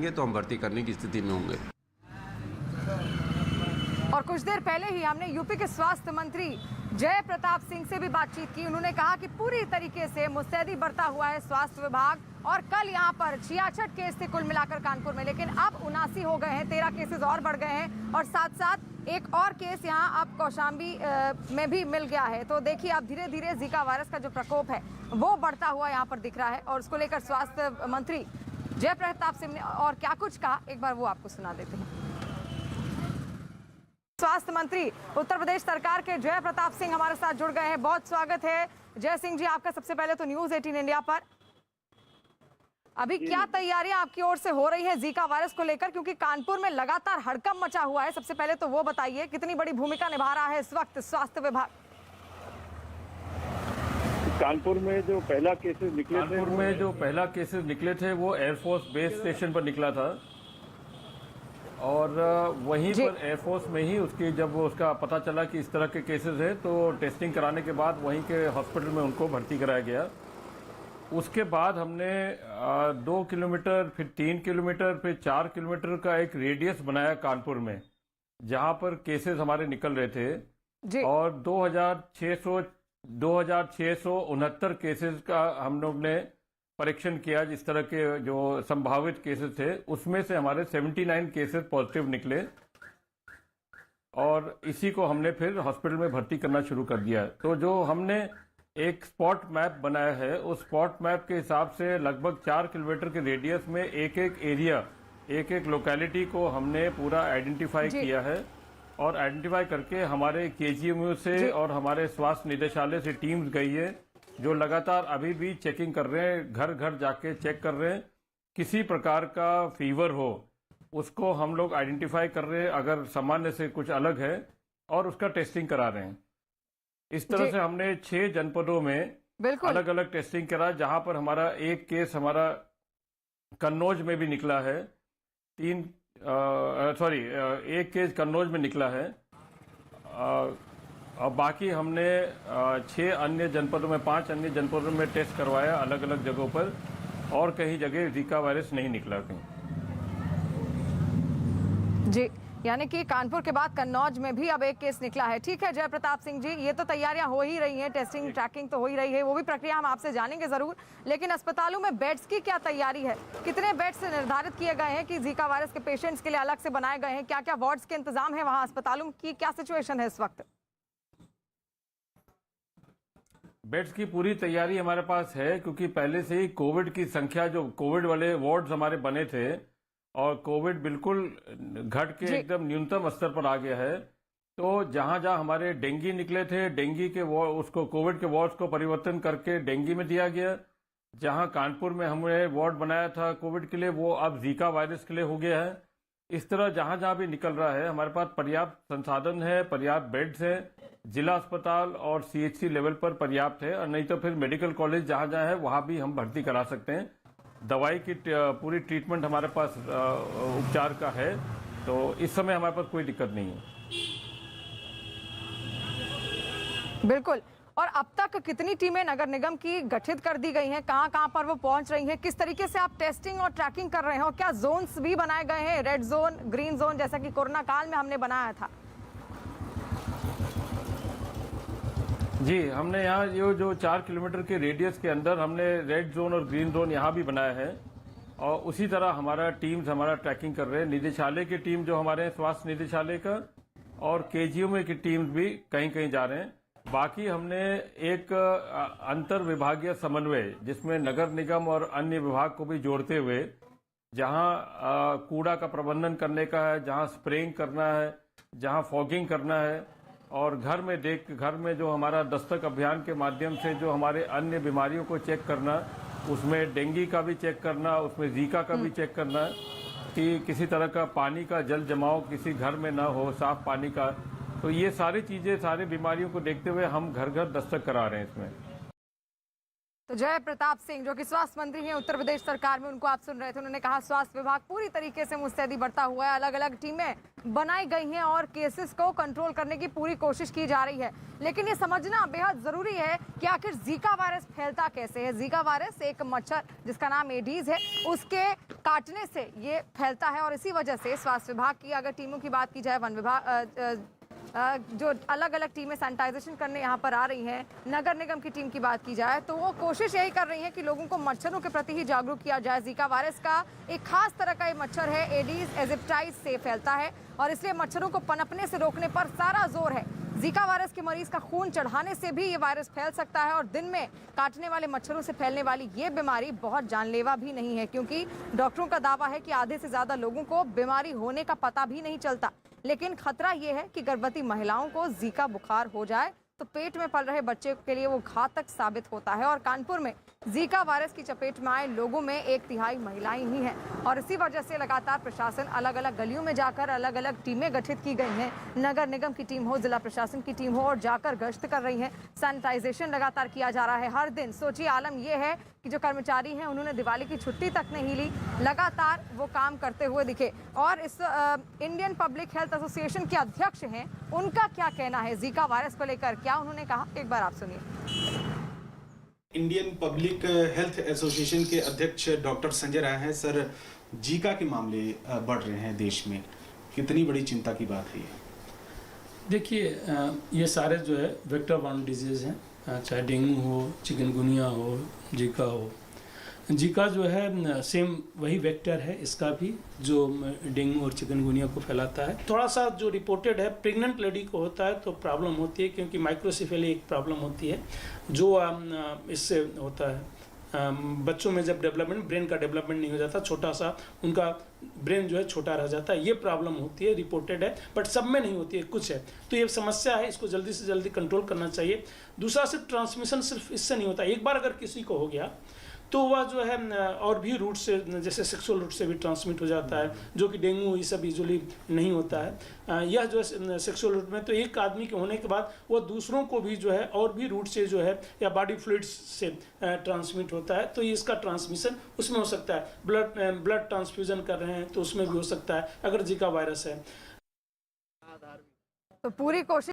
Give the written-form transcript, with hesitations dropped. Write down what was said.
आएंगे तो हम भर्ती करने की स्थिति में होंगे। और कुछ देर पहले ही हमने यूपी के स्वास्थ्य मंत्री जय प्रताप सिंह से भी बातचीत की। उन्होंने कहा कि पूरी तरीके से मुस्तैदी बरता हुआ है स्वास्थ्य विभाग, और कल यहाँ पर 66 केस थे कुल मिलाकर कानपुर में, लेकिन अब 79 हो गए हैं, 13 केसेस और बढ़ गए हैं, और साथ साथ एक और केस यहाँ अब कौशाम्बी में भी मिल गया है। तो देखिए अब धीरे धीरे जीका वायरस का जो प्रकोप है वो बढ़ता हुआ यहाँ पर दिख रहा है, और उसको लेकर स्वास्थ्य मंत्री जय प्रताप सिंह ने और क्या कुछ कहा, एक बार वो आपको सुना देते हैं। स्वास्थ्य मंत्री उत्तर प्रदेश सरकार के जय प्रताप सिंह हमारे साथ जुड़ गए हैं। बहुत स्वागत है जय सिंह जी आपका। सबसे पहले तो न्यूज़ 18 इंडिया पर अभी क्या तैयारियां आपकी ओर से हो रही हैं जीका वायरस को लेकर, क्योंकि कानपुर में लगातार हड़कंप मचा हुआ है। सबसे पहले तो वो बताइए कितनी बड़ी भूमिका निभा रहा है इस वक्त स्वास्थ्य विभाग। कानपुर में जो पहला केसेस निकले थे वो एयरफोर्स बेस स्टेशन पर निकला था, और वहीं पर एयरफोर्स में ही उसकी जब उसका पता चला कि इस तरह के केसेस है तो टेस्टिंग कराने के बाद वहीं के हॉस्पिटल में उनको भर्ती कराया गया। उसके बाद हमने 2 किलोमीटर, फिर 3 किलोमीटर, फिर 4 किलोमीटर का एक रेडियस बनाया कानपुर में, जहां पर केसेस हमारे निकल रहे थे, और 2669 केसेस का हम लोग ने परीक्षण किया। जिस तरह के जो संभावित केसेस थे उसमें से हमारे 79 केसेस पॉजिटिव निकले, और इसी को हमने फिर हॉस्पिटल में भर्ती करना शुरू कर दिया। तो जो हमने एक स्पॉट मैप बनाया है, उस स्पॉट मैप के हिसाब से लगभग 4 किलोमीटर के रेडियस में एक एक एरिया, एक एक लोकेलिटी को हमने पूरा आइडेंटिफाई किया है, और आइडेंटिफाई करके हमारे केजीएमयू से और हमारे स्वास्थ्य निदेशालय से टीम्स गई है, जो लगातार अभी भी चेकिंग कर रहे हैं, घर घर जाके चेक कर रहे हैं। किसी प्रकार का फीवर हो उसको हम लोग आइडेंटिफाई कर रहे हैं, अगर सामान्य से कुछ अलग है, और उसका टेस्टिंग करा रहे हैं। इस तरह से हमने 6 जनपदों में अलग अलग टेस्टिंग करा, जहां पर हमारा एक केस हमारा कन्नौज में भी निकला है, एक केस कन्नौज में निकला है, और बाकी हमने 6 अन्य जनपदों में, 5 अन्य जनपदों में टेस्ट करवाया अलग अलग जगहों पर, और कहीं जगह जीका वायरस नहीं निकला कहीं। जी, यानी कि कानपुर के बाद कन्नौज में भी अब एक केस निकला है। ठीक है जय प्रताप सिंह जी, ये तो तैयारियां हो ही रही हैं, टेस्टिंग ट्रैकिंग तो हो ही रही है, वो भी प्रक्रिया हम आपसे जानेंगे जरूर, लेकिन अस्पतालों में बेड्स की क्या तैयारी है? कितने बेड्स निर्धारित किए गए हैं कि जीका वायरस के पेशेंट्स के लिए अलग से बनाए गए हैं? क्या क्या वार्ड्स के इंतजाम है वहाँ? अस्पतालों की क्या सिचुएशन है इस वक्त? बेड्स की पूरी तैयारी हमारे पास है, क्योंकि पहले से ही कोविड की संख्या, जो कोविड वाले वार्ड्स हमारे बने थे, और कोविड बिल्कुल घट के एकदम न्यूनतम स्तर पर आ गया है। तो जहां जहां हमारे डेंगू निकले थे, डेंगू के उसको कोविड के वार्ड्स को परिवर्तन करके डेंगू में दिया गया। जहां कानपुर में हमने वार्ड बनाया था कोविड के लिए, वो अब जीका वायरस के लिए हो गया है। इस तरह जहां जहां भी निकल रहा है, हमारे पास पर्याप्त संसाधन है, पर्याप्त बेड्स है, जिला अस्पताल और सीएचसी लेवल पर पर्याप्त है, और नहीं तो फिर मेडिकल कॉलेज जहां जहां है वहां भी हम भर्ती करा सकते हैं। दवाई की पूरी ट्रीटमेंट हमारे पास उपचार का है, तो इस समय हमारे पास कोई दिक्कत नहीं है। बिल्कुल। और अब तक कितनी टीमें नगर निगम की गठित कर दी गई हैं? कहां कहां पर वो पहुंच रही हैं? किस तरीके से आप टेस्टिंग और ट्रैकिंग कर रहे हैं? और क्या जोन्स भी बनाए गए हैं, रेड जोन, ग्रीन जोन, जैसा कि कोरोना काल में हमने बनाया था? जी, हमने यहाँ जो 4 किलोमीटर के रेडियस के अंदर हमने रेड जोन और ग्रीन जोन यहाँ भी बनाया है, और उसी तरह हमारा ट्रैकिंग कर रहे हैं। निदेशालय की टीम जो हमारे स्वास्थ्य निदेशालय का, और केजीएमयू की टीम भी कहीं कहीं जा रहे हैं। बाकी हमने एक अंतर विभागीय समन्वय, जिसमें नगर निगम और अन्य विभाग को भी जोड़ते हुए, जहां कूड़ा का प्रबंधन करने का है, जहां स्प्रेइंग करना है, जहां फॉगिंग करना है, और घर में जो हमारा दस्तक अभियान के माध्यम से जो हमारे अन्य बीमारियों को चेक करना, उसमें डेंगू का भी चेक करना, उसमें जीका का भी चेक करना, कि किसी तरह का पानी का जल जमाव किसी घर में ना हो, साफ पानी का। तो ये सारी चीजें, सारी बीमारियों को देखते हुए हम घर घर दस्तक करा रहे हैं इसमें। तो जय प्रताप सिंह जो कि स्वास्थ्य मंत्री हैं उत्तर प्रदेश सरकार में, उनको आप सुन रहे थे। उन्होंने कहा स्वास्थ्य विभाग पूरी तरीके से मुस्तैदी बरता हुआ है, अलग अलग टीमें बनाई गई हैं और केसेस को कंट्रोल करने की पूरी कोशिश की जा रही है। लेकिन ये समझना बेहद जरूरी है कि आखिर जीका वायरस फैलता कैसे है। जीका वायरस एक मच्छर जिसका नाम एडीज है, उसके काटने से ये फैलता है और इसी वजह से स्वास्थ्य विभाग की अगर टीमों की बात की जाए, वन विभाग जो अलग अलग टीमें सैनिटाइजेशन करने यहाँ पर आ रही हैं, नगर निगम की टीम की बात की जाए तो वो कोशिश यही कर रही है कि लोगों को मच्छरों के प्रति ही जागरूक किया जाए। जीका वायरस का एक खास तरह का ये मच्छर है, एडीज एजिप्टाइस से फैलता है और इसलिए मच्छरों को पनपने से रोकने पर सारा जोर है। जीका वायरस के मरीज का खून चढ़ाने से भी ये वायरस फैल सकता है और दिन में काटने वाले मच्छरों से फैलने वाली ये बीमारी बहुत जानलेवा भी नहीं है, क्योंकि डॉक्टरों का दावा है कि आधे से ज्यादा लोगों को बीमारी होने का पता भी नहीं चलता। लेकिन खतरा ये है कि गर्भवती महिलाओं को जीका बुखार हो जाए तो पेट में पल रहे बच्चे के लिए वो घातक साबित होता है। और कानपुर में जीका वायरस की चपेट में आए लोगों में 1/3 महिलाएं ही हैं और इसी वजह से लगातार प्रशासन अलग अलग गलियों में जाकर अलग अलग टीमें गठित की गई हैं। नगर निगम की टीम हो, जिला प्रशासन की टीम हो और जाकर गश्त कर रही है। सैनिटाइजेशन लगातार किया जा रहा है हर दिन। सोचिए आलम यह है कि जो कर्मचारी हैं उन्होंने दिवाली की छुट्टी तक नहीं ली, लगातार वो काम करते हुए दिखे। और इस इंडियन पब्लिक हेल्थ एसोसिएशन के अध्यक्ष हैं, उनका क्या कहना है जीका वायरस को लेकर, क्या उन्होंने कहा, एक बार आप सुनिए। इंडियन पब्लिक हेल्थ एसोसिएशन के अध्यक्ष डॉक्टर संजय राय हैं। सर, जीका के मामले बढ़ रहे हैं देश में, कितनी बड़ी चिंता की बात है ये? देखिए, ये सारे जो है वेक्टर बॉर्न डिजीज़ हैं, चाहे डेंगू हो, चिकनगुनिया हो, जीका हो। जीका जो है सेम वही वेक्टर है, इसका भी जो डेंगू और चिकनगुनिया को फैलाता है। थोड़ा सा जो रिपोर्टेड है प्रेग्नेंट लेडी को होता है तो प्रॉब्लम होती है, क्योंकि माइक्रोसिफेली एक प्रॉब्लम होती है जो इससे होता है। बच्चों में जब डेवलपमेंट, ब्रेन का डेवलपमेंट नहीं हो जाता, छोटा सा उनका ब्रेन जो है छोटा रह जाता है, ये प्रॉब्लम होती है, रिपोर्टेड है, बट सब में नहीं होती है, कुछ है। तो ये समस्या है, इसको जल्दी से जल्दी कंट्रोल करना चाहिए। दूसरा, सिर्फ ट्रांसमिशन सिर्फ इससे नहीं होता। एक बार अगर किसी को हो गया तो वह जो है और भी रूट से, जैसे सेक्सुअल रूट से भी ट्रांसमिट हो जाता है, जो कि डेंगू ये सब यूजुअली नहीं होता है। यह जो है सेक्सुअल रूट में, तो एक आदमी के होने के बाद वह दूसरों को भी जो है और भी रूट से जो है या बॉडी फ्लूइड्स से ट्रांसमिट होता है। तो इसका ट्रांसमिशन उसमें हो सकता है। ब्लड ट्रांसफ्यूजन कर रहे हैं तो उसमें भी हो सकता है अगर जीका वायरस है। तो पूरी कोशिश